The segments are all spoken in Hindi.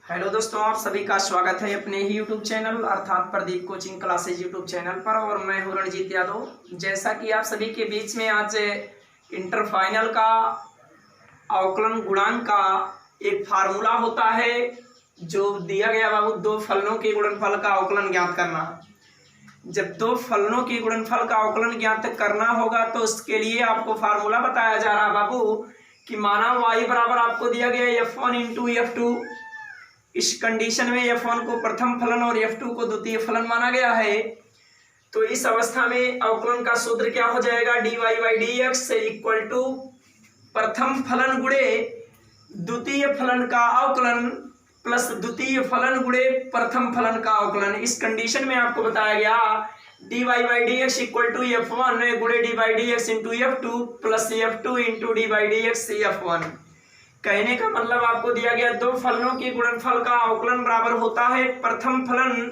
हेलो दोस्तों, आप सभी का स्वागत है अपने ही यूट्यूब चैनल अर्थात Pradeep coaching classes YouTube channel पर। और मैं हूं रणजीत यादव। जैसा कि आप सभी के बीच में आज इंटर फाइनल का अवकलन गुणांक का एक फार्मूला होता है जो दिया गया बाबू, दो फलनों के गुणनफल का अवकलन ज्ञात करना। जब दो फलनों के गुणनफल का अवकलन ज्ञात करना होगा तो उसके लिए आपको फार्मूला बताया जा रहा है बाबू कि माना y बराबर आपको दिया गया f1 इंटू f2। इस कंडीशन में f1 को प्रथम फलन और f2 को द्वितीय फलन माना गया है। तो इस अवस्था में अवकलन का सूत्र क्या हो जाएगा, dy by dx equal to प्रथम फलन गुणे द्वितीय फलन का अवकलन प्लस द्वितीय फलन गुणे प्रथम फलन का अवकलन। इस कंडीशन में आपको बताया गया dy by dx equal to f1 गुणे dy by dx into f2 plus f2 into dy by dx f1। कहने का मतलब आपको दिया गया दो फलनों के गुणनफल का अवकलन बराबर होता है प्रथम फलन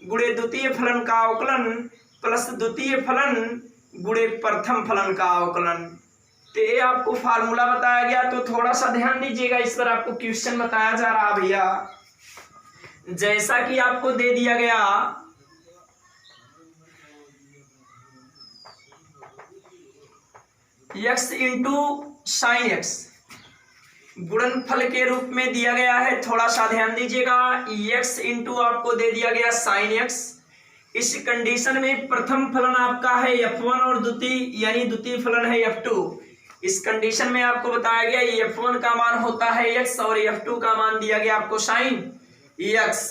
गुणे द्वितीय फलन का अवकलन प्लस द्वितीय फलन गुणे प्रथम फलन का अवकलन। तो ये आपको फार्मूला बताया गया। तो थोड़ा सा ध्यान दीजिएगा, इस पर आपको क्वेश्चन बताया जा रहा भैया। जैसा कि आपको दे दिया गया x इंटू साइन एक्स गुणनफल के रूप में दिया गया है। थोड़ा सा ध्यान दीजिएगा, x इंटू आपको दे दिया गया साइन एक्स। इस कंडीशन में प्रथम फलन आपका है f1 और द्वितीय यानी द्वितीय फलन है f2। इस कंडीशन में आपको बताया गया f1 का मान होता है x और f2 का मान दिया गया आपको साइन x।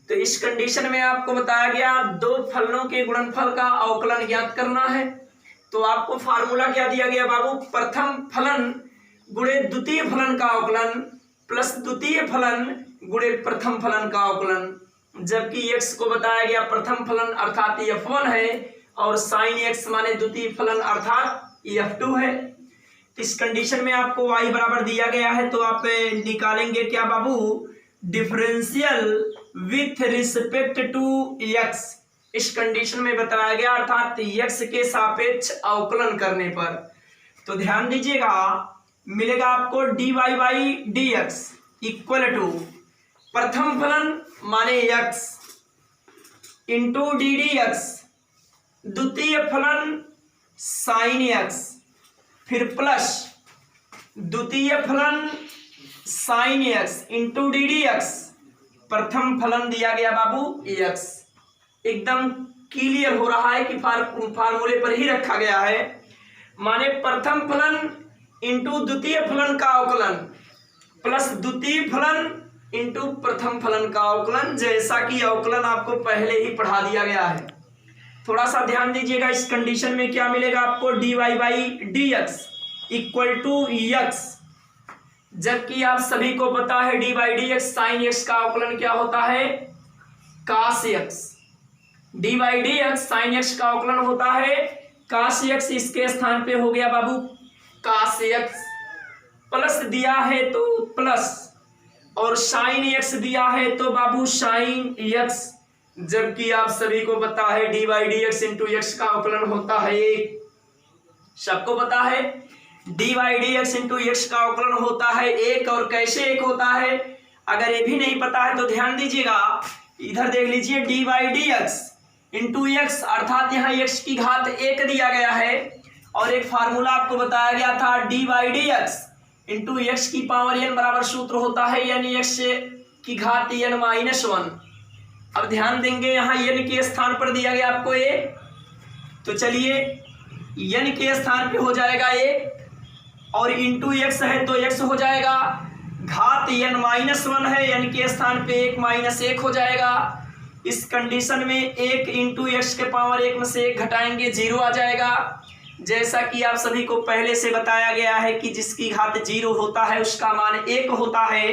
तो इस कंडीशन में आपको बताया गया दो फलनों के गुणनफल का अवकलन ज्ञात करना है। तो आपको फार्मूला क्या दिया गया बाबू, प्रथम फलन गुणे द्वितीय फलन का अवकलन प्लस द्वितीय फलन गुणे प्रथम फलन का अवकलन। जबकि x को बताया गया प्रथम फलन अर्थात f1 है और साइन x माने द्वितीय फलन अर्थात f2 है। इस कंडीशन में आपको y बराबर दिया गया है तो आप निकालेंगे क्या बाबू, differential with respect to x। इस कंडीशन में बताया गया अर्थात x के सापेक्ष अवकलन करने पर। तो ध्यान दीजिएगा, मिलेगा आपको dy by dx equal to प्रथम फलन माने x इंटू डी dx द्वितीय फलन साइन x फिर प्लस द्वितीय फलन sine x into d dx प्रथम फलन दिया गया बाबू x। एकदम क्लियर हो रहा है कि फार्मूले पर ही रखा गया है। माने प्रथम फलन इंटू द्वितीय फलन का अवकलन प्लस द्वितीय फलन इंटू प्रथम फलन का अवकलन, जैसा कि अवकलन आपको पहले ही पढ़ा दिया गया है। थोड़ा सा ध्यान दीजिएगा, इस कंडीशन में क्या मिलेगा आपको, dy by dx equal to x। जबकि आप सभी को पता है dy by dx sine x का अवकलन क्या होता है, cos x। dy by dx sine x का अवकलन होता है cos x। इसके स्थान पे हो गया बाबू cos x, प्लस दिया है तो प्लस और साइन x दिया है तो बाबू साइन x। जबकि आप सभी को पता है dy by dx into x का अवकलन होता है एक। सबको पता है dy by dx into x का अवकलन होता है एक। और कैसे एक होता है, अगर ये भी नहीं पता है तो ध्यान दीजिएगा, इधर देख लीजिए dy by dx into x अर्थात यहाँ x की घात एक दिया गया है। और एक फार्मूला आपको बताया गया था dy by dx into x की पावर n बराबर सूत्र होता है यानी x की घात n माइनस 1। अब ध्यान देंगे यहाँ n के स्थान पर दिया गया आपको a, तो चलिए n के स्थान पे हो जाएगा a और इंटू x है तो x हो जाएगा, घात n माइनस 1 है n के स्थान पे 1 माइनस 1 हो जाएगा। इस कंडीशन में 1 इंटू x के पावर 1 में से 1 घटाएंगे 0 आ जाएगा। जैसा कि आप सभी को पहले से बताया गया है कि जिसकी घात 0 होता है उसका मान 1 होता है।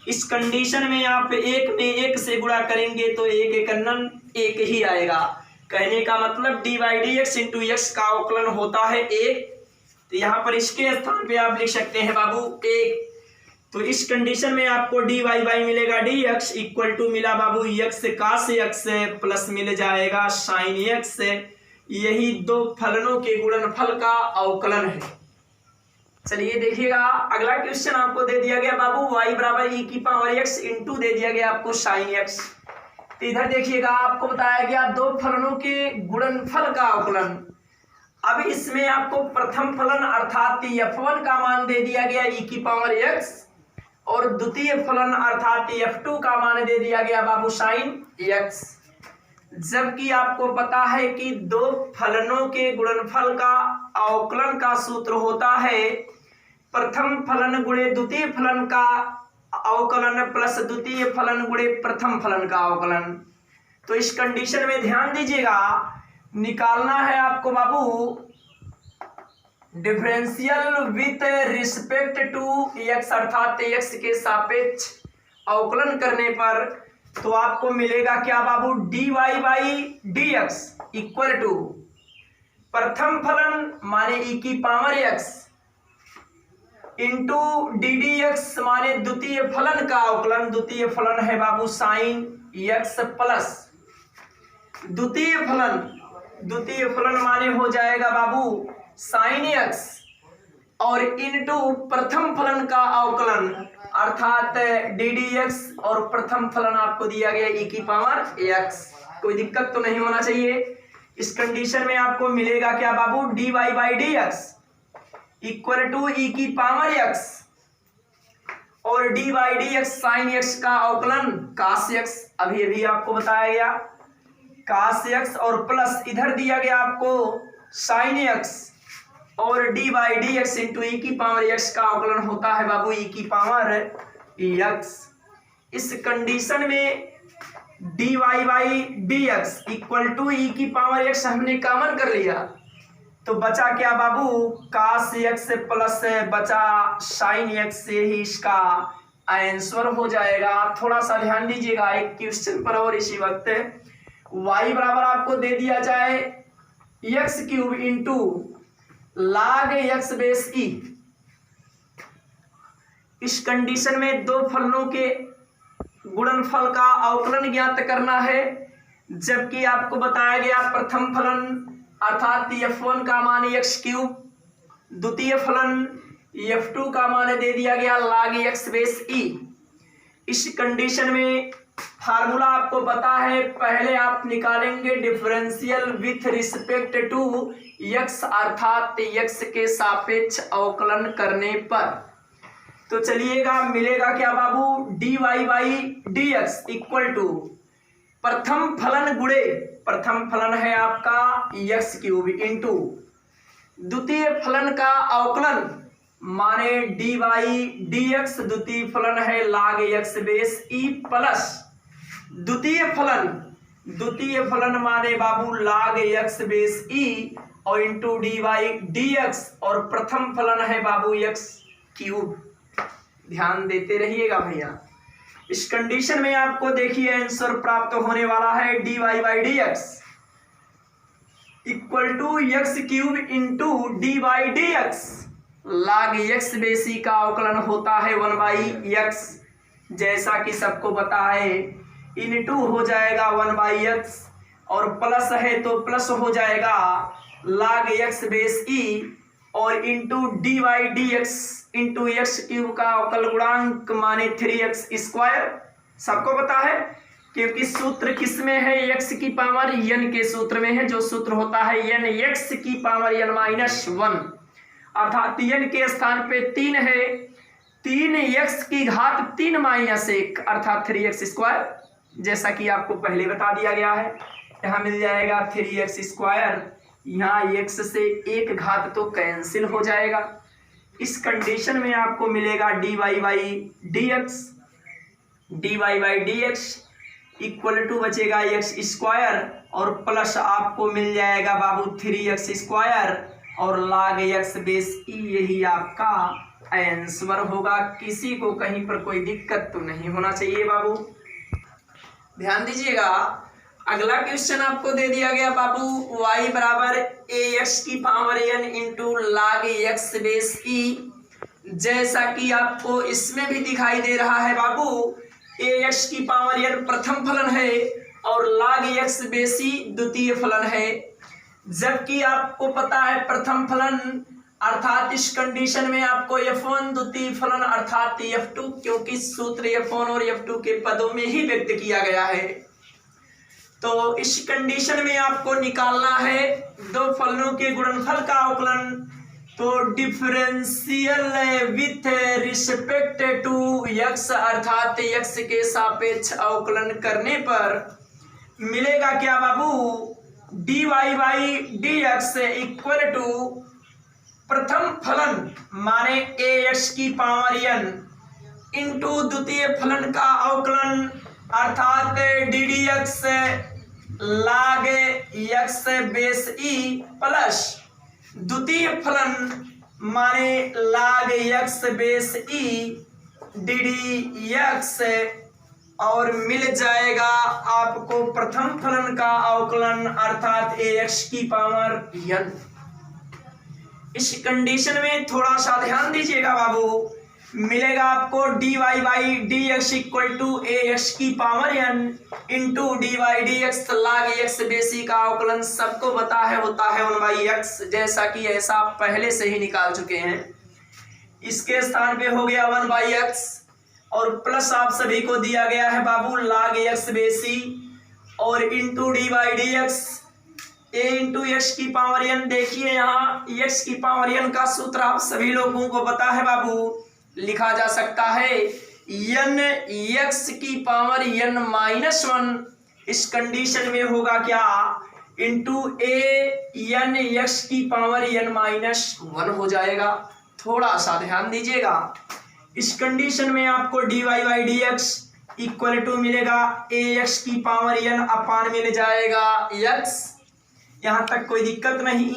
इस कंडीशन में आप 1 में 1 से गुणा करेंगे तो 1 एक नन 1 ही आएगा। कहने का मतलब dy by dx into x का अवकलन होता है 1। तो यहाँ पर इसके स्थान पे आप लिख सकते हैं बाबू 1। तो इस कंडीशन में आपको dy बाई मिलेगा dx इक्वल टू मिला बाबू x cos x प्लस मिल जाएगा साइन x। यही दो फलनों के गुणनफल का अवकलन है। चलिए देखिएगा, अगला क्वेश्चन आपको दे दिया गया बाबू y बराबर e की पावर x इंटू दे दिया गया आपको साइन x। तो इधर देखिएगा, आपको बताया गया दो फलनों के गुणनफल का अवकलन। अब इसमें आपको प्रथम फलन अर्थात f1 का मान दे दिया गया e की पावर x और द्वितीय फलन अर्थात f2 का मान दे दिया गया बाबू साइन x। जबकि आपको पता है कि दो फलनों के गुणनफल का अवकलन का सूत्र होता है प्रथम फलन गुणे द्वितीय फलन का अवकलन प्लस द्वितीय फलन गुणे प्रथम फलन का अवकलन। तो इस कंडीशन में ध्यान दीजिएगा, निकालना है आपको बाबू differential with respect to x अर्थात x के सापेक्ष अवकलन करने पर तो आपको मिलेगा क्या बाबू dy by D x equal to प्रथम फलन माने e की power x into d d x माने द्वितीय फलन का अवकलन। द्वितीय फलन है बाबू साइन x प्लस द्वितीय फलन माने हो जाएगा बाबू साइन x और इनटू प्रथम फलन का अवकलन अर्थात डी डी एक्स और प्रथम फलन आपको दिया गया e की पावर x। कोई दिक्कत तो नहीं होना चाहिए। इस कंडीशन में आपको मिलेगा क्या बाबू dy by D x equal to e की पावर x और D by D x sine x का अवकलन कास x। अभी आपको बताया गया कास x और प्लस इधर दिया गया आपको साइन x और D by D x into E की पावर x का अवकलन होता है बाबू e की पावर x। इस कंडीशन में dy by D x equal to E की पावर x हमने कॉमन कर लिया तो बचा क्या बाबू कास x प्लस बचा साइन x से ही इसका आंसर हो जाएगा। थोड़ा सा ध्यान दीजिएगा एक क्वेश्चन पर और इसी वक्त y बराबर आपको दे दिया जाए x cube into log x base e। इस कंडीशन में दो फलनों के गुणनफल का अवकलन ज्ञात करना है। जबकि आपको बताया गया प्रथम फलन अर्थात f1 का मान x क्यूब, द्वितीय फलन f2 का मान दे दिया गया log x बेस e। इस कंडीशन में फार्मूला आपको पता है, पहले आप निकालेंगे differential with respect to x अर्थात x के सापेक्ष अवकलन करने पर। तो चलिएगा, मिलेगा क्या बाबू dy by D x equal to प्रथम फलन गुणे प्रथम फलन है आपका x क्यूब इंटू द्वितीय फलन का अवकलन माने डी बाई डी एक्स, द्वितीय फलन है log x base e plus द्वितीय फलन माने बाबू log x बेस e और into D by D X और प्रथम फलन है बाबू x क्यूब। ध्यान देते रहिएगा भैया। इस कंडीशन में आपको देखिए आंसर प्राप्त होने वाला है dy by D x equal to x cube into D by D x log x base e का अवकलन होता है 1 बाई x। जैसा कि सबको पता है इनटू हो जाएगा 1 बाई x और प्लस है तो प्लस हो जाएगा log x बेस e और into D by D x into x cube का अवकल गुणांक माने 3x स्क्वायर। सबको पता है क्योंकि सूत्र किस में है x की पावर n के सूत्र में है, जो सूत्र होता है n x की पावर n माइनस 1 अर्थात n के स्थान पे 3 है, 3x की घात 3 माइनस 1 अर्थात 3x स्क्वायर। जैसा कि आपको पहले बता दिया गया है, यहाँ मिल जाएगा 3x स्क्वायर, यहाँ x से एक घात तो कैंसिल हो जाएगा। इस कंडीशन में आपको मिलेगा dy by D x equal to बचेगा x स्क्वायर और प्लस आपको मिल जाएगा बाबू 3x स्क्वायर और log x बेस e। यही आपका आंसर होगा। किसी को कहीं पर कोई दिक्कत तो नहीं होना चाहिए बाबू। ध्यान दीजिएगा, अगला क्वेश्चन आपको दे दिया गया बाबू y बराबर ax की power n into log x base e। जैसा कि आपको इसमें भी दिखाई दे रहा है बाबू ax की पावर n प्रथम फलन है और log x बेस e द्वितीय फलन है। जबकि आपको पता है प्रथम फलन अर्थात इस कंडीशन में आपको F1 द्वितीय फलन अर्थात F2, क्योंकि सूत्र F1 और F2 के पदों में ही व्यक्त किया गया है, तो इस कंडीशन में आपको निकालना है दो फलनों के गुणनफल का अवकलन। तो differential with respect to x अर्थात x के सापेक्ष अवकलन करने पर मिलेगा क्या बाबू, dy by dx equal to प्रथम फलन माने ax की पावर n इंटू द्वितीय फलन का अवकलन अर्थात ddx log x base e plus द्वितीय फलन माने log x base e ddx और मिल जाएगा आपको प्रथम फलन का अवकलन अर्थात ax की पावर n। इस कंडीशन में थोड़ा सा ध्यान दीजिएगा बाबू, मिलेगा आपको dy by dx equal to ax की power n into dy dx log x बेसी का अवकलन सबको पता है होता है 1/x, जैसा कि ऐसा पहले से ही निकाल चुके हैं। इसके स्थान पे हो गया 1/x और प्लस आप सभी को दिया गया है बाबू log x बेसी और into dy dx a into x की पावर n। देखिए यहाँ x की पावर n का सूत्र आप सभी लोगों को पता है बाबू, लिखा जा सकता है n x की पावर n माइनस 1। इस कंडीशन में होगा क्या, इंटू a n x की पावर n माइनस 1 हो जाएगा। थोड़ा सा ध्यान दीजिएगा, इस कंडीशन में आपको dy by dx equal to मिलेगा ax की पावर n अपान मिल जाएगा x, यहाँ तक कोई दिक्कत नहीं,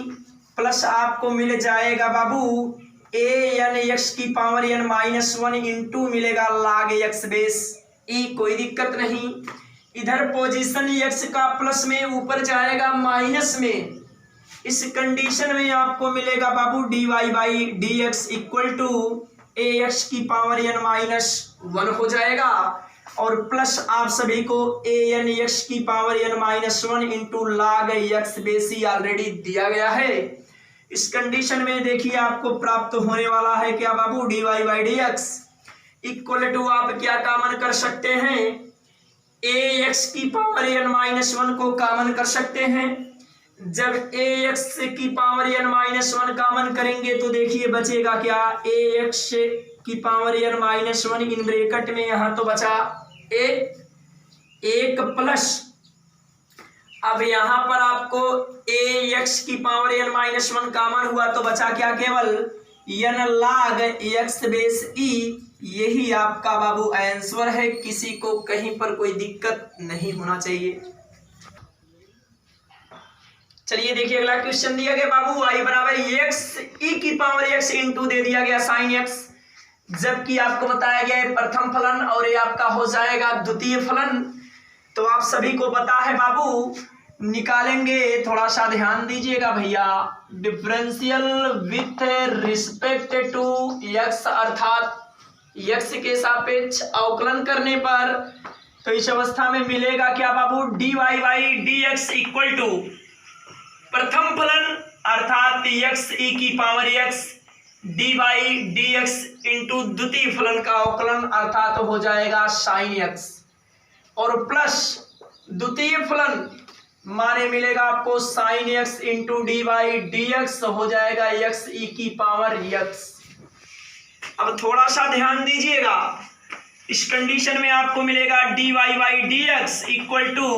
प्लस आपको मिल जाएगा बाबू a n x की पावर n माइनस 1 इंटू मिलेगा log x बेस e, कोई दिक्कत नहीं। इधर पोजीशन x का प्लस में ऊपर जाएगा माइनस में, इस कंडीशन में आपको मिलेगा बाबू dy by dx equal to ax की पावर n माइनस 1 हो जाएगा और प्लस आप सभी को a n x की power n minus 1 into log x बेसी ऑलरेडी दिया गया है। इस कंडीशन में देखिए आपको प्राप्त होने वाला है क्या बाबू, dy by dx equal to आप क्या कॉमन कर सकते हैं, ax की पावर n माइनस 1 को कॉमन कर सकते हैं। जब ax की पावर n माइनस 1 कॉमन करेंगे तो देखिए बचेगा क्या, ax की पावर n माइनस 1 इन ब्रैकेट में यहाँ तो बचा एक प्लस, अब यहाँ पर आपको ax की पावर n माइनस 1 कॉमन हुआ तो बचा क्या, केवल n log x base e। यही आपका बाबू आंसर है, किसी को कहीं पर कोई दिक्कत नहीं होना चाहिए। चलिए देखिए अगला क्वेश्चन दिया गया बाबू y बराबर x e की पावर x इंटू दे दिया गया साइन x, जबकि आपको बताया गया है प्रथम फलन और ये आपका हो जाएगा द्वितीय फलन। तो आप सभी को पता है बाबू, निकालेंगे थोड़ा सा ध्यान दीजिएगा भैया, differential with respect to x अर्थात x के सापेक्ष अवकलन करने पर, तो इस अवस्था में मिलेगा क्या बाबू, dy by dx equal to प्रथम फलन अर्थात x e की power x dy by dx into द्वितीय फलन का अवकलन अर्थात हो जाएगा साइन x और प्लस द्वितीय फलन माने मिलेगा आपको sine x into D by dx हो जाएगा x e की पावर x। अब थोड़ा सा ध्यान दीजिएगा, इस कंडीशन में आपको मिलेगा dy by dx equal to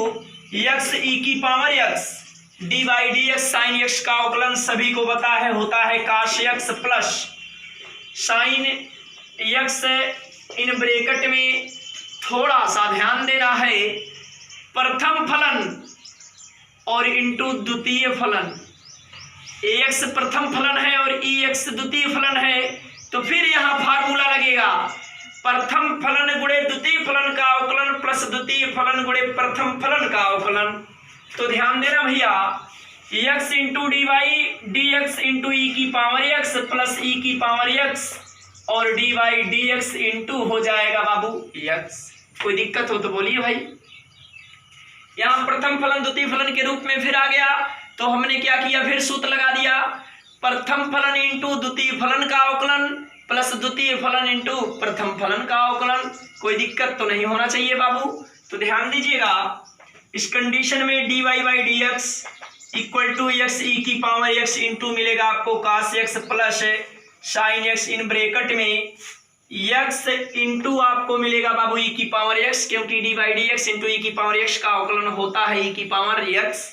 x e की power x d by dx sine x का अवकलन सभी को पता है होता है cos x plus sign x। इन ब्रैकेट में थोड़ा सा ध्यान देना है, प्रथम फलन और इंटू द्वितीय फलन, ax प्रथम फलन है और ex द्वितीय फलन है, तो फिर यहाँ फार्मूला लगेगा प्रथम फलन गुणे द्वितीय फलन का अवकलन प्लस द्वितीय फलन गुणे प्रथम फलन का अवकलन। तो ध्यान देना भैया, x into D by dx into E की पावर x प्लस ई की पावर x और डी बाई dx इंटू हो जाएगा बाबू x। कोई दिक्कत हो तो बोलिए भाई। यहाँ प्रथम फलन द्वितीय फलन के रूप में फिर आ गया, तो हमने क्या किया, फिर सूत्र लगा दिया प्रथम फलन इंटू द्वितीय फलन का अवकलन प्लस द्वितीय फलन इंटू प्रथम फलन का अवकलन। कोई दिक्कत तो नहीं होना चाहिए बाबू। तो ध्यान दीजिएगा, इस कंडीशन में dy by D x equal to X E की पावर एक्स इंटू मिलेगा आपको cos X plus sine X in bracket में एक्स इंटू आपको मिलेगा बाबू ई की पावर एक्स, क्योंकि D by D x into E की पावर एक्स का अवकलन होता है ई की पावर एक्स,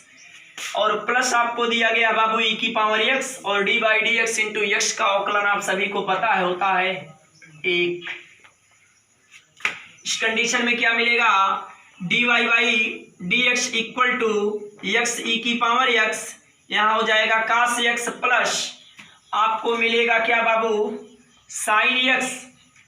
और प्लस आपको दिया गया बाबू ई की पावर एक्स और D by D x into x का अवकलन आप सभी को पता है होता है 1। इस कंडीशन में क्या मिलेगा, dy by D x equal to X E की पावर एक्स, यहाँ हो जाएगा cos एक्स प्लस आपको मिलेगा क्या बाबू साइन एक्स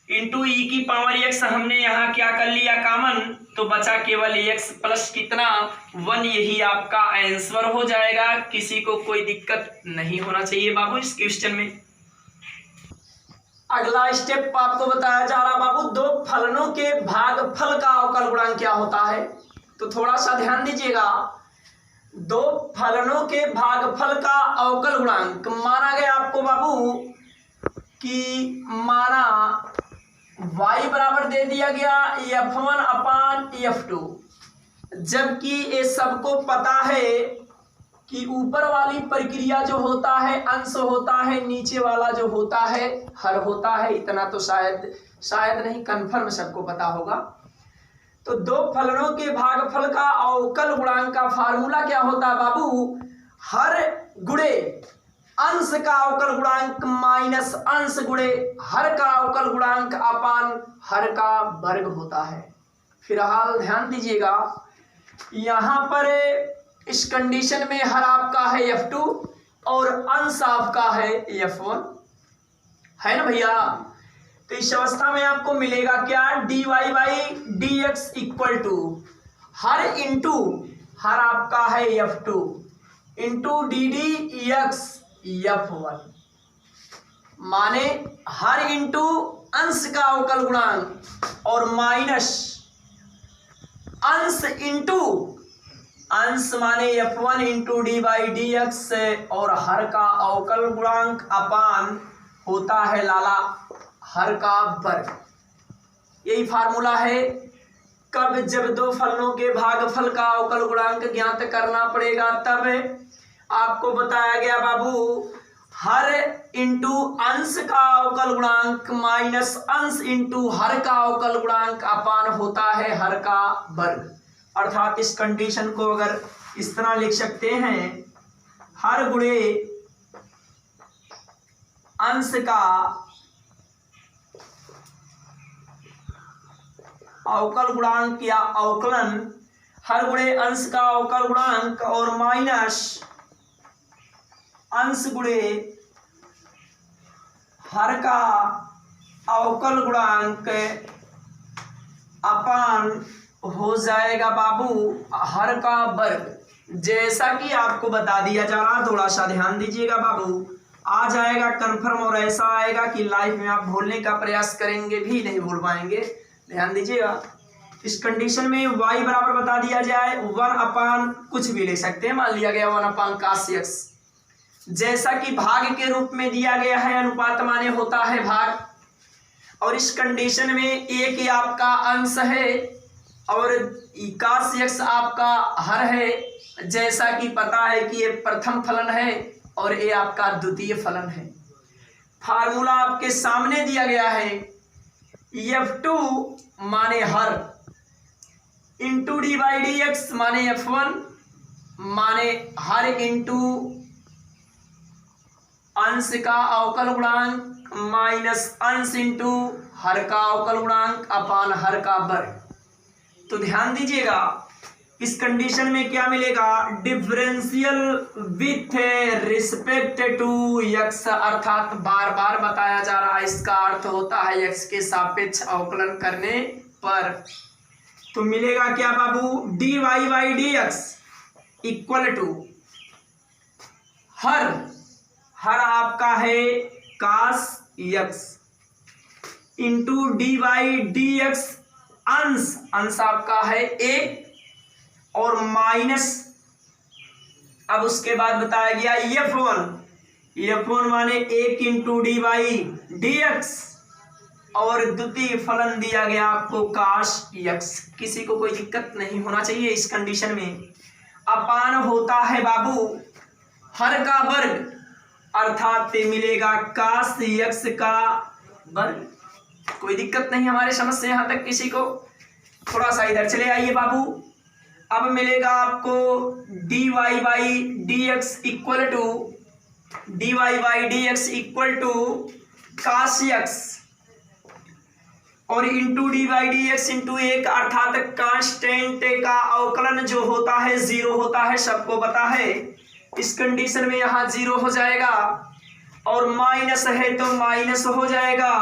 इंटू ई की पावर एक्स। हमने यहाँ क्या कर लिया कॉमन, तो बचा केवल एक्स प्लस कितना 1। यही आपका आंसर हो जाएगा। किसी को कोई दिक्कत नहीं होना चाहिए बाबू इस क्वेश्चन में। अगला स्टेप आपको बताया जा रहा बाबू, दो फलनों के भागफल का अवकल गुणांक क्या होता है। तो थोड़ा सा ध्यान दीजिएगा, दो फलनों के भागफल का अवकल गुणांक माना गया आपको बाबू कि माना y बराबर दे दिया गया f1 अपान f2, जबकि ये सबको पता है कि ऊपर वाली प्रक्रिया जो होता है अंश होता है, नीचे वाला जो होता है हर होता है। इतना तो शायद नहीं, कन्फर्म सबको पता होगा। तो दो फलनों के भागफल का अवकल गुणांक का फार्मूला क्या होता है बाबू, हर गुणे अंश का अवकल गुणांक माइनस अंश गुणे हर का अवकल गुणांक अपान हर का वर्ग होता है। फिलहाल ध्यान दीजिएगा, यहाँ पर इस कंडीशन में हर आपका है f2 और अंश आपका है f1, है ना भैया। तो इस अवस्था में आपको मिलेगा क्या, dy by D x equal to हर इंटू हर आपका है f2 into d d x f1, माने हर इंटू अंश का अवकल गुणांक और माइनस अंश इंटू अंश माने f1 into D by D X और हर का अवकल गुणांक अपान होता है लाला हर का वर्ग। यही फार्मूला है। कब, जब दो फलनों के भागफल का अवकल गुणांक ज्ञात करना पड़ेगा, तब आपको बताया गया बाबू हर इंटू अंश का अवकल गुणांक माइनस अंश इंटू हर का अवकल गुणांक अपान होता है हर का वर्ग। अर्थात इस कंडीशन को अगर इस तरह लिख सकते हैं, हर गुणे अंश का अवकल गुणांक या अवकलन, हर गुणे अंश का अवकल गुणांक और माइनस अंश गुणे हर का अवकल गुणांक अपान हो जाएगा बाबू हर का वर्ग। जैसा कि आपको बता दिया जा रहा, थोड़ा सा ध्यान दीजिएगा बाबू, आ जाएगा कंफर्म और ऐसा आएगा कि लाइफ में आप भूलने का प्रयास करेंगे भी नहीं भूल पाएंगे। ध्यान दीजिएगा, इस कंडीशन में y बराबर बता दिया जाए 1 अपान कुछ भी ले सकते हैं, मान लिया गया 1 अपान cos x, जैसा कि भाग के रूप में दिया गया है, अनुपात माने होता है भाग, और इस कंडीशन में एक ही आपका अंश है और cos x आपका हर है, जैसा कि पता है कि ये प्रथम फलन है और ये आपका द्वितीय फलन है। फार्मूला आपके सामने दिया गया है, f2 माने हर into D by D x माने f1 माने हर इंटू अंश का अवकल गुणांक माइनस अंश इंटू हर का अवकल गुणांक अपान हर का वर्ग। तो ध्यान दीजिएगा, इस कंडीशन में क्या मिलेगा, differential with respect to x, अर्थात बार बार बताया जा रहा है, इसका अर्थ होता है x के सापेक्ष अवकलन करने पर। तो मिलेगा क्या बाबू, dy by D x equal to हर आपका है cos x into D by D x अंश आपका है a और माइनस, अब उसके बाद बताया गया F1 माने 1 इंटू dy dx और द्वितीय फलन दिया गया आपको cos x। किसी को कोई दिक्कत नहीं होना चाहिए इस कंडीशन में। अपान होता है बाबू हर का वर्ग अर्थात मिलेगा cos x का वर्ग। कोई दिक्कत नहीं हमारे समझ से यहाँ तक किसी को। थोड़ा सा इधर चले आइए बाबू। अब मिलेगा आपको dy by dx equal to cos x और into D by D x into 1 अर्थात कांस्टेंट का अवकलन जो होता है 0 होता है, सबको पता है। इस कंडीशन में यहाँ 0 हो जाएगा और माइनस है तो माइनस हो जाएगा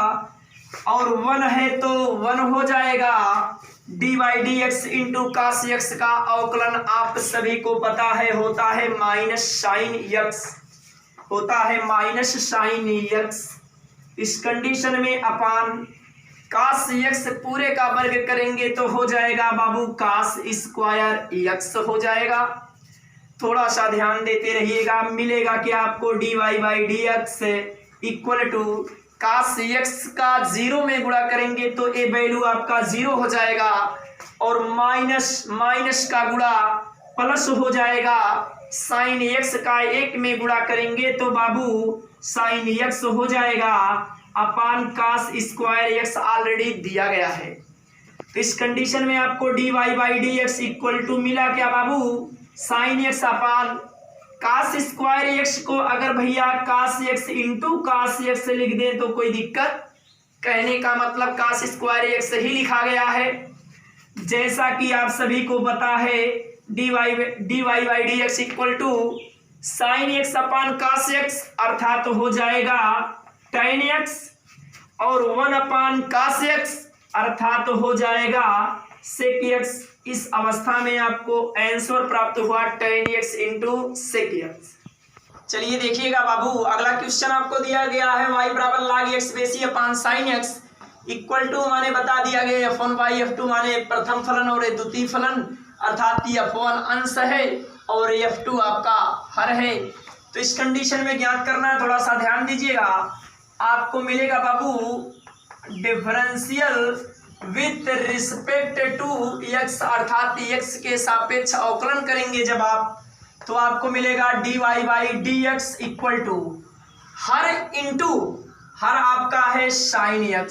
और 1 है तो 1 हो जाएगा। D by D x into cos x का अवकलन आप सभी को पता है होता है माइनस साइन एक्स, होता है माइनस साइन एक्स। इस कंडीशन में अपान कास एक्स पूरे का वर्ग करेंगे तो हो जाएगा बाबू कास स्क्वायर एक्स हो जाएगा। थोड़ा सा ध्यान देते रहिएगा। मिलेगा कि आपको d Y by D x equal to cos x का 0 में गुणा करेंगे तो ए वैल्यू आपका 0 हो जाएगा और माइनस का गुणा प्लस हो जाएगा। साइन एक्स का 1 में गुणा करेंगे तो बाबू साइन एक्स हो जाएगा upon cos square x already दिया गया है। तो इस कंडीशन में आपको d Y by D x equal to मिला क्या बाबू sine x upon cos square x को अगर भैया cos x into cos x लिख दें तो कोई दिक्कत, कहने का मतलब कास स्क्वायर एक्स ही लिखा गया है। जैसा कि आप सभी को पता है d Y by D x equal to sine x upon cos x अर्थात हो जाएगा tan x और 1 अपान कास एक्स अर्थात हो जाएगा sec x। इस अवस्था में आपको आंसर प्राप्त हुआ tan x into sec x। चलिए देखिएगा बाबू, अगला क्वेश्चन आपको दिया गया है y बराबर log x base e upon sine x equal to माने बता दिया गया f1 बाई f2 माने प्रथम फलन और द्वितीय फलन अर्थात f1 अंश है और f2 आपका हर है। तो इस कंडीशन में ज्ञात करना है, थोड़ा सा ध्यान दीजिएगा। आपको मिलेगा बाबू differential with respect to x अर्थात x के सापेक्ष अवकलन करेंगे जब आप, तो आपको मिलेगा D Y by D x equal to हर इंटू हर आपका है sine x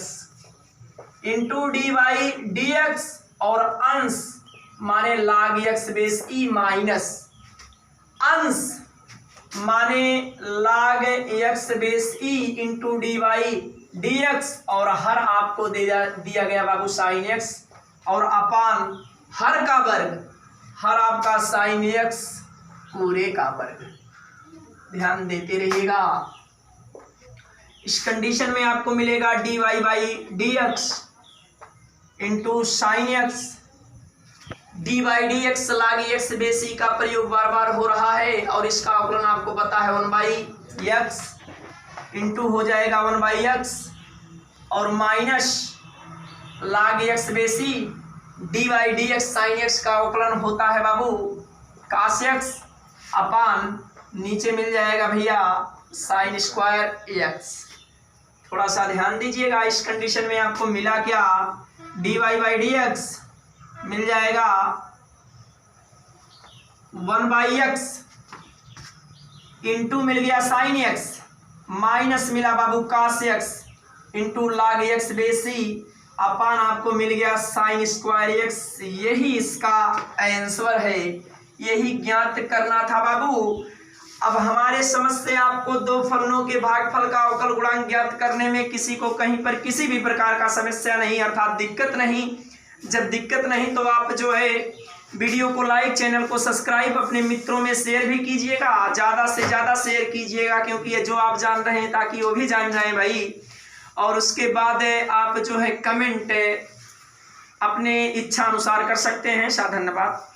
into D by D X और अंश माने log x base E minus अंश माने log x base E into D Y D X और हर आपको दिया गया बाबू साइन x और अपान हर का वर्ग, हर आपका साइन x पूरे का वर्ग। ध्यान देते रहिएगा। इस कंडीशन में आपको मिलेगा D Y by D x into sine X D by D x log x base E का प्रयोग बार बार हो रहा है और इसका अवकलन आपको पता है 1 बाई एक्स इंटू हो जाएगा 1 बाई एक्स और minus log x base E D by D x sine x का अवकलन होता है बाबू कास एक्स अपान नीचे मिल जाएगा भैया साइन स्क्वायर एक्स। थोड़ा सा ध्यान दीजिएगा। इस कंडीशन में आपको मिला क्या D Y by D X मिल जाएगा 1 बाई एक्स इंटू मिल गया साइन एक्स माइनस मिला बाबू cos x into log x base E upon आपको मिल गया साइन स्क्वायर एक्स। यही इसका आंसर है, यही ज्ञात करना था बाबू। अब हमारे समझ से आपको दो फलनों के भागफल का अवकल गुणांक ज्ञात करने में किसी को कहीं पर किसी भी प्रकार का समस्या नहीं अर्थात दिक्कत नहीं। जब दिक्कत नहीं तो आप जो है वीडियो को लाइक, चैनल को सब्सक्राइब, अपने मित्रों में शेयर भी कीजिएगा, ज़्यादा से ज़्यादा शेयर कीजिएगा क्योंकि ये जो आप जान रहे हैं ताकि वो भी जान जाएं भाई। और उसके बाद आप जो है कमेंट अपने इच्छा अनुसार कर सकते हैं। धन्यवाद।